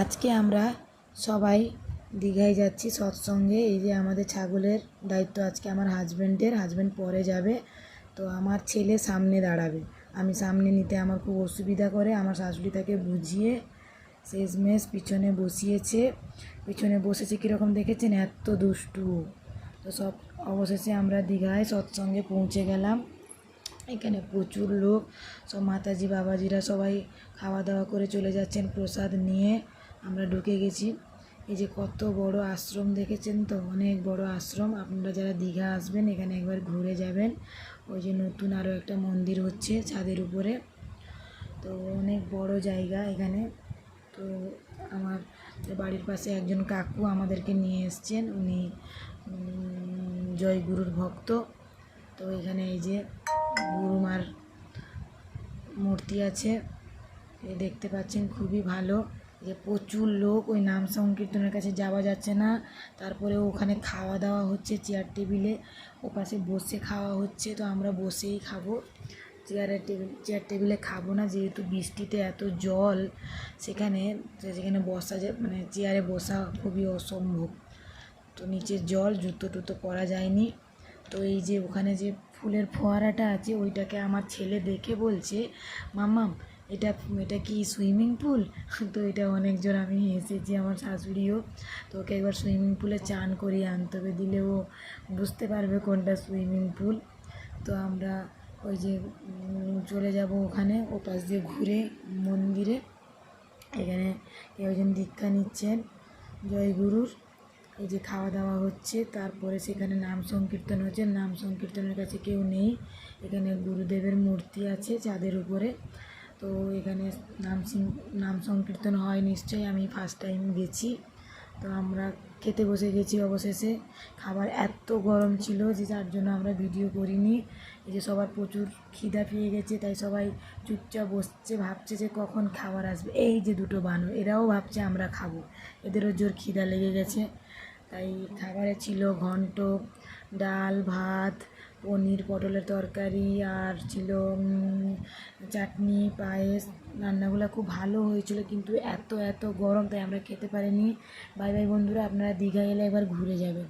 আজকে আমরা সবাই দীঘায় যাচ্ছি সৎসঙ্গে। এই যে আমাদের ছাগলের দায়িত্ব আজকে আমার হাজব্যান্ডের। হাজব্যান্ড পরে যাবে, তো আমার ছেলে সামনে দাঁড়াবে। আমি সামনে নিতে আমার খুব অসুবিধা করে। আমার শাশুড়ি তাকে বুঝিয়ে শেষমেশ পিছনে বসিয়েছে। পিছনে বসেছে কীরকম দেখেছেন, এত দুষ্টু। তো সব অবশেষে আমরা দীঘায় সৎসঙ্গে পৌঁছে গেলাম। এখানে প্রচুর লোক, সব মাতাজি বাবাজিরা সবাই খাওয়া দাওয়া করে চলে যাচ্ছেন প্রসাদ নিয়ে। আমরা ঢুকে গেছি। এই যে কত বড় আশ্রম দেখেছেন তো, অনেক বড় আশ্রম। আপনারা যারা দীঘা আসবেন এখানে একবার ঘুরে যাবেন। ওই যে নতুন আরও একটা মন্দির হচ্ছে ছাদের উপরে, তো অনেক বড় জায়গা এখানে। তো আমার বাড়ির পাশে একজন কাকু আমাদেরকে নিয়ে এসছেন, উনি জয়গুরুর ভক্ত। তো এখানে এই যে গুরুমার মূর্তি আছে, দেখতে পাচ্ছেন খুবই ভালো। যে প্রচুর লোক, ওই নাম সংকীর্তনের কাছে যাওয়া যাচ্ছে না। তারপরে ওখানে খাওয়া দাওয়া হচ্ছে চেয়ার টেবিলে, ও পাশে বসে খাওয়া হচ্ছে। তো আমরা বসেই খাবো, চেয়ার টেবিলে খাবো না, যেহেতু বৃষ্টিতে এত জল সেখানে বসা যায়, মানে চেয়ারে বসা খুবই অসম্ভব। তো নিচে জল, জুতো টুতো পরা যায়নি। তো এই যে ওখানে যে ফুলের ফোয়ারাটা আছে, ওইটাকে আমার ছেলে দেখে বলছে, মাম্মাম এটা কি সুইমিং পুল? তো এটা অনেকজন, আমি হেসেছি, আমার শাশুড়িও। তো ওকে একবার সুইমিং পুলে চান করিয়ে আনতে হবে, দিলে ও বুঝতে পারবে কোনটা সুইমিং পুল। তো আমরা ওই যে চলে যাব ওখানে, ও পাশ দিয়ে ঘুরে মন্দিরে। এখানে একজন দীক্ষা নিচ্ছেন জয়গুরুর। এই যে খাওয়া দাওয়া হচ্ছে, তারপরে সেখানে নাম সংকীর্তন হচ্ছে। নাম সংকীর্তনের কাছে কেউ নেই, এখানে গুরুদেবের মূর্তি আছে চাঁদের উপরে। তো এখানে নাম সংকীর্তন হয় নিশ্চয়ই, আমি ফার্স্ট টাইম গেছি। তো আমরা খেতে বসে গেছি অবশেষে। খাবার এত গরম ছিল যে যার জন্য আমরা ভিডিও করিনি। এই যে সবার প্রচুর খিদা পেয়ে গেছে, তাই সবাই চুপচাপ বসছে, ভাবছে যে কখন খাবার আসবে। এই যে দুটো বানর, এরাও ভাবছে আমরা খাবো, এদেরও জোর খিদা লেগে গেছে। তাই খাবারে ছিল ঘন্ট, ডাল, ভাত, পনির, পটলের তরকারি, আর ছিল চাটনি, পায়েস। রান্নাগুলো খুব ভালো হয়েছিল, কিন্তু এত গরম, তাই আমরা খেতে পারিনি। বাই বাই বন্ধুরা, আপনারা দীঘা এলে একবার ঘুরে যাবেন।